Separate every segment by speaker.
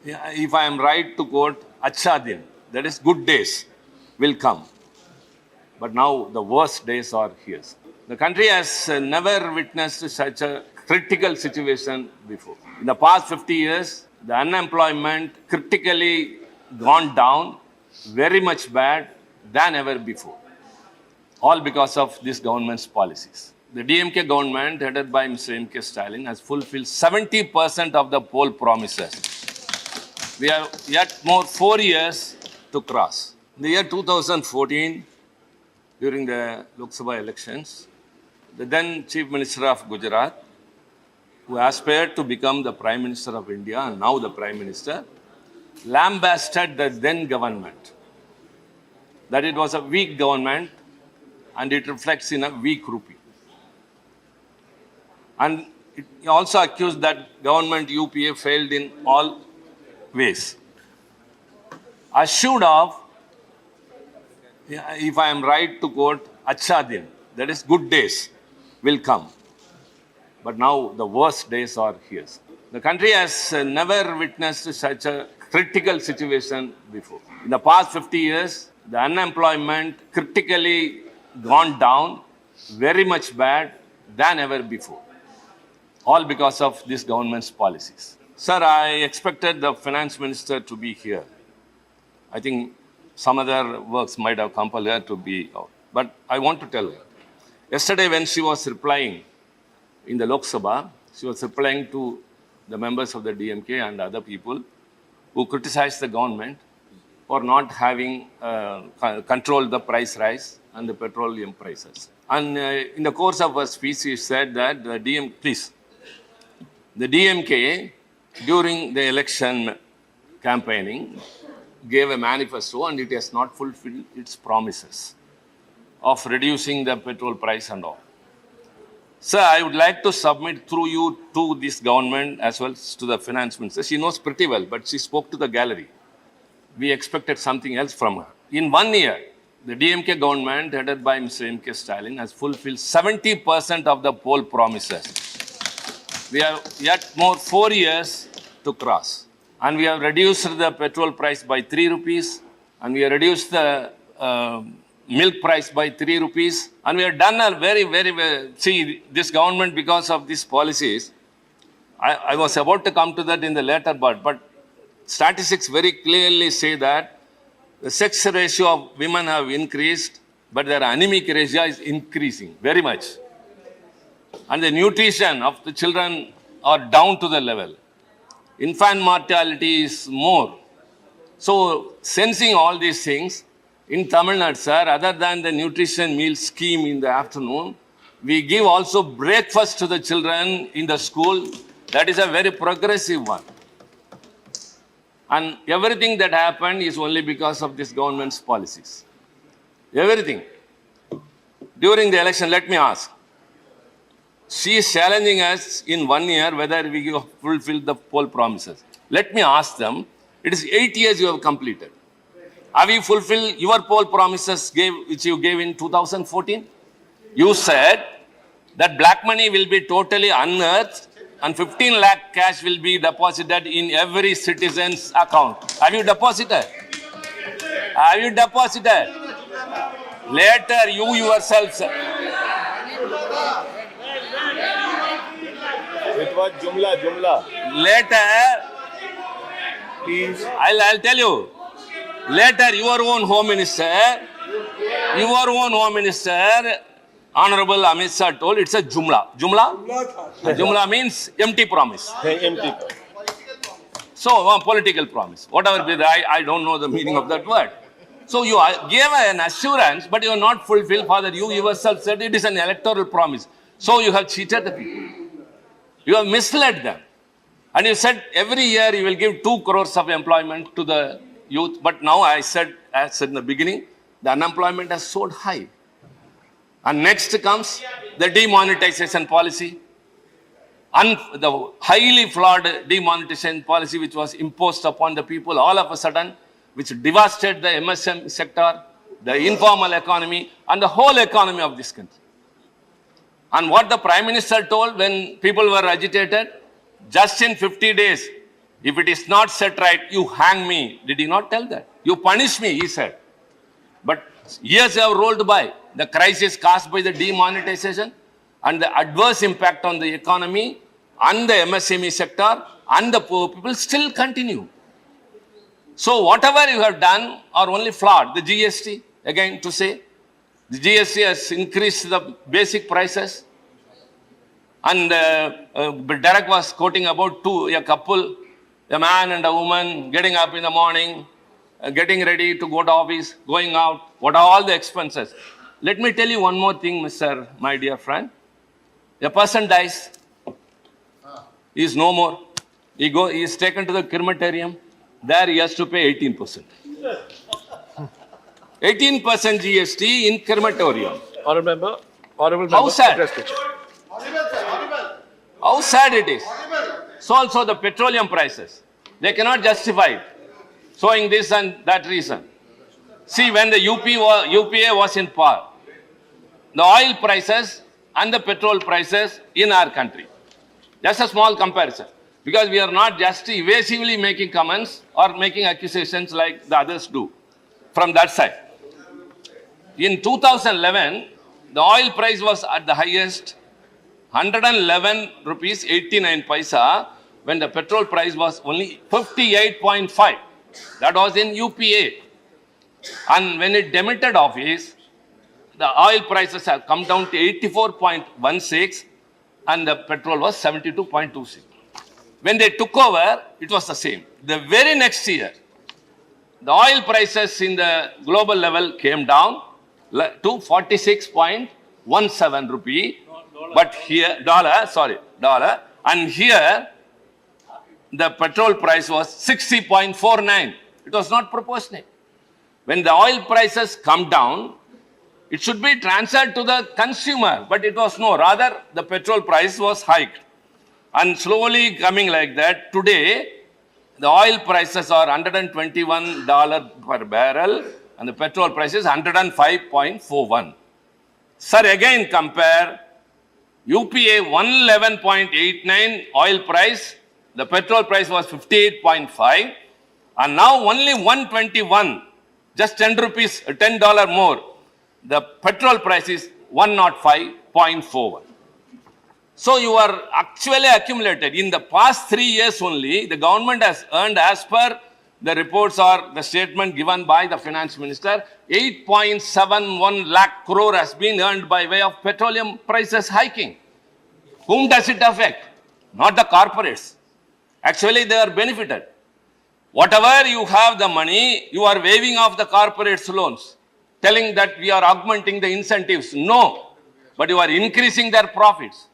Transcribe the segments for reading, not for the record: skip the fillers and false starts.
Speaker 1: if I am right to quote, Acha Din, that is good days will come. But now the worst days are here. The country has never witnessed such a critical situation before. In the past 50 years, the unemployment critically gone down, very much bad than ever before. All because of this government's policies. The DMK government, headed by Mr. M.K. Stalin, has fulfilled 70% of the poll promises. We have yet more 4 years to cross. In the year 2014, during the Lok Sabha elections, the then Chief Minister of Gujarat, who aspired to become the Prime Minister of India and now the Prime Minister, lambasted the then government, that it was a weak government and it reflects in a weak rupee. And he also accused that government UPA failed in all ways. Assured of, if I am right to quote, Acha Din, that is good days will come. But now the worst days are here. The country has never witnessed such a critical situation before. In the past 50 years, the unemployment critically gone down, very much bad than ever before. All because of this government's policies. Sir, I expected the finance minister to be here. I think some other works might have compelled her to be out. But I want to tell her. Yesterday when she was replying in the Lok Sabha, she was replying to the members of the DMK and other people who criticized the government for not having controlled the price rise and the petroleum prices. And in the course of her speech, she said that the DMK, during the election campaigning, gave a manifesto and it has not fulfilled its promises of reducing the petrol price and all. Sir, I would like to submit through you to this government as well as to the finance minister. She knows pretty well, but she spoke to the gallery. We expected something else from her. In 1 year, the DMK government, headed by Mr. M.K. Stalin, has fulfilled 70% of the poll promises. We have yet more 4 years to cross. And we have reduced the petrol price by 3 rupees. And we have reduced the milk price by 3 rupees. And we have done a very, see, this government, because of these policies, I was about to come to that in the later part, but statistics very clearly say that the sex ratio of women have increased, but their anemic ratio is increasing very much. And the nutrition of the children are down to the level. Infant mortality is more. So, sensing all these things, in Tamil Nadu, sir, other than the nutrition meal scheme in the afternoon, we give also breakfast to the children in the school. That is a very progressive one. And everything that happened is only because of this government's policies. Everything. During the election, let me ask. She is challenging us in 1 year whether we fulfill the poll promises. Let me ask them, it is 8 years you have completed. Have you fulfilled your poll promises which you gave in 2014? You said that black money will be totally unearthed and 15 lakh cash will be deposited in every citizen's account. Have you deposited? Have you deposited? Later, you yourself said.
Speaker 2: It was Jumla.
Speaker 1: Later, I'll tell you. Later, your own Home Minister, Honorable Amit Shah told it's a Jumla. Jumla means empty promise.
Speaker 2: Empty.
Speaker 1: So, political promise. Whatever be I don't know the meaning of that word. So, you gave an assurance, but you have not fulfilled. Father, you yourself said it is an electoral promise. So, you have cheated the people. You have misled them. And you said every year you will give 2 crores of employment to the youth. But now as I said in the beginning, the unemployment has soared high. And next comes the demonetization policy. And the highly flawed demonetization policy which was imposed upon the people all of a sudden, which devastated the MSM sector, the informal economy, and the whole economy of this country. And what the Prime Minister told when people were agitated, just in 50 days, If it is not set right, you hang me. Did he not tell that? You punish me, he said. But years have rolled by. The crisis caused by the demonetization and the adverse impact on the economy and the MSME sector and the poor people still continue. So whatever you have done are only flawed. The GST, again to say, the GST has increased the basic prices. And Derek was quoting about a couple, a man and a woman getting up in the morning, getting ready to go to office, going out, what are all the expenses? Let me tell you one more thing, my dear friend. A person dies, he is no more. He is taken to the crematorium. There he has to pay 18%. 18% GST in crematorium.
Speaker 3: Honorable member.
Speaker 1: How sad?
Speaker 3: Address the chair.
Speaker 1: How sad it is. So also the petroleum prices. They cannot justify it, showing this and that reason. See, when the UPA was in power, the oil prices and the petrol prices in our country. Just a small comparison. Because we are not just evasively making comments or making accusations like the others do from that side. In 2011, the oil price was at the highest, 111 rupees 89 paisa, when the petrol price was only 58.5. That was in UPA. And when it demitted office, the oil prices have come down to 84.16 and the petrol was 72.26. When they took over, it was the same. The very next year, the oil prices in the global level came down to 46.17 rupee. But here, dollar. And here, the petrol price was 60.49. It was not proportionate. When the oil prices come down, it should be transferred to the consumer, but it was no. Rather, the petrol price was hiked. And slowly coming like that, today, the oil prices are $121 per barrel and the petrol price is 105.41. Sir, again compare UPA 111.89 oil price, the petrol price was 58.5 and now only 121, just 10 rupees, $10 more. The petrol price is 105.41. So you are actually accumulated. In the past 3 years only, the government has earned, as per the reports or the statement given by the finance minister, 8.71 lakh crore has been earned by way of petroleum prices hiking. Whom does it affect? Not the corporates. Actually, they are benefited. Whatever you have the money, you are waiving off the corporates' loans, telling that we are augmenting the incentives. No, but you are increasing their profits.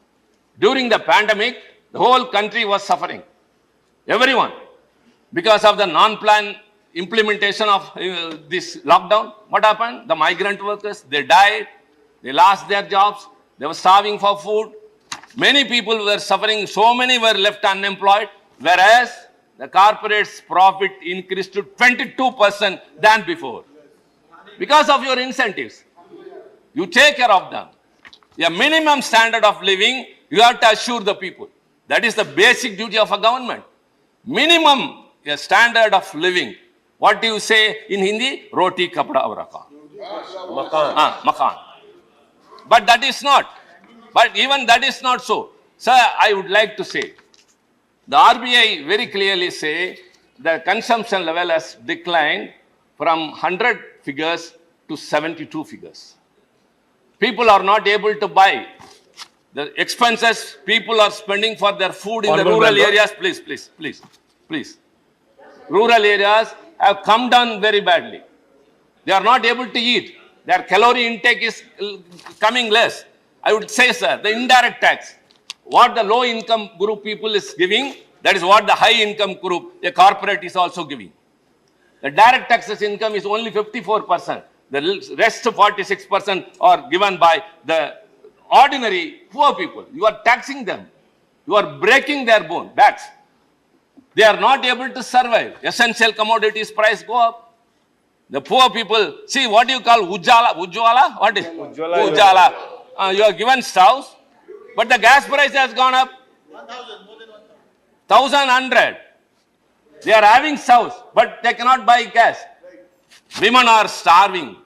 Speaker 1: During the pandemic, the whole country was suffering. Everyone. Because of the non-planned implementation of this lockdown, what happened? The migrant workers, they died, they lost their jobs, they were starving for food. Many people were suffering, so many were left unemployed, whereas the corporates' profit increased to 22% than before. Because of your incentives. You take care of them. A minimum standard of living, you have to assure the people. That is the basic duty of a government. Minimum a standard of living. What do you say in Hindi? Roti, kapda, aur makan. Makan. But that is not. But even that is not so. Sir, I would like to say, the RBI very clearly say the consumption level has declined from 100 figures to 72 figures. People are not able to buy. The expenses people are spending for their food in the rural areas, please. Rural areas have come down very badly. They are not able to eat. Their calorie intake is coming less. I would say, sir, the indirect tax, what the low income group people is giving, that is what the high income group, a corporate is also giving. The direct taxes income is only 54%. The rest 46% are given by the ordinary poor people. You are taxing them. You are breaking their backs. They are not able to survive. Essential commodities price go up. The poor people, see what you call Ujjwala? What is Ujjwala? You are given stoves, but the gas price has gone up. 1,100. They are having sows, but they cannot buy gas. Women are starving.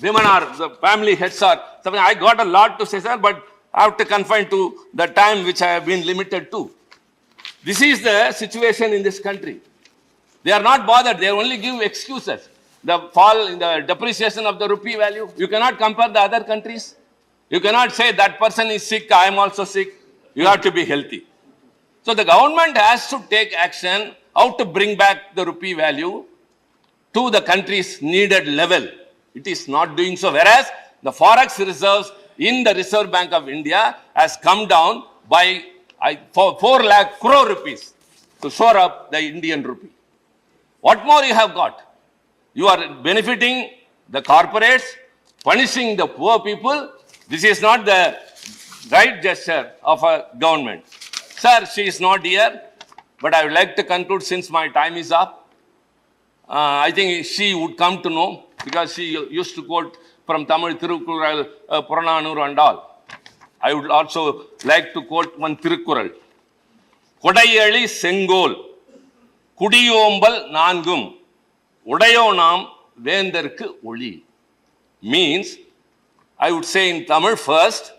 Speaker 1: Women are, the family heads are, something. I got a lot to say, sir, but I have to confine to the time which I have been limited to. This is the situation in this country. They are not bothered. They only give excuses. The fall in the depreciation of the rupee value. You cannot compare the other countries. You cannot say that person is sick, I am also sick. You have to be healthy. So the government has to take action how to bring back the rupee value to the country's needed level. It is not doing so. Whereas the forex reserves in the Reserve Bank of India has come down by 4 lakh crore rupees to shore up the Indian rupee. What more you have got? You are benefiting the corporates, punishing the poor people. This is not the right gesture of a government. Sir, she is not here, but I would like to conclude since my time is up. I think she would come to know because she used to quote from Tamil Tirukkural, Purananur and all. I would also like to quote one Tirukkural. Kodayali Sengol, Kudiyombal Nangum, Udayonam Vendarku Uli. Means, I would say in Tamil first,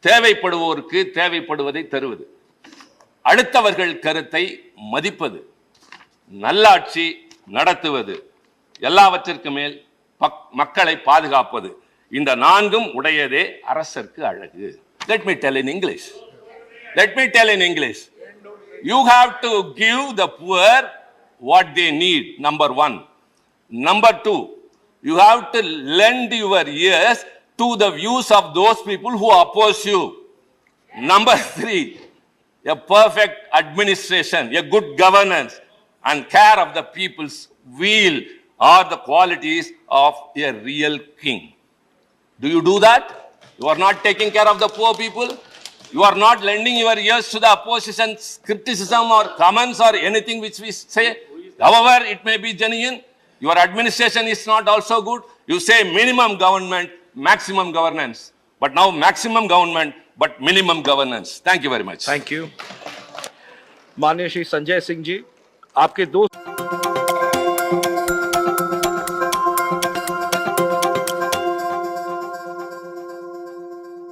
Speaker 1: தேவைப்படுவோருக்கு தேவைப்படுவதை தருவது, அடுத்தவர்கள் கருத்தை மதிப்பது, நல்லாட்சி நடத்துவது, எல்லாவற்றிற்கு மேல் மக்களை பாதுகாப்பது, இந்த நான்கும் உடையதே அரசருக்கு அழகு. Let me tell in English. You have to give the poor what they need, number one. Number two, you have to lend your ears to the views of those people who oppose you. Number three, a perfect administration, a good governance and care of the people's weal are the qualities of a real king. Do you do that? You are not taking care of the poor people. You are not lending your ears to the opposition's criticism or comments or anything which we say. However, it may be genuine. Your administration is not also good. You say minimum government, maximum governance. But now maximum government, but minimum governance. Thank you very much.
Speaker 3: Thank you. माननीय श्री संजय सिंह जी, आपके दो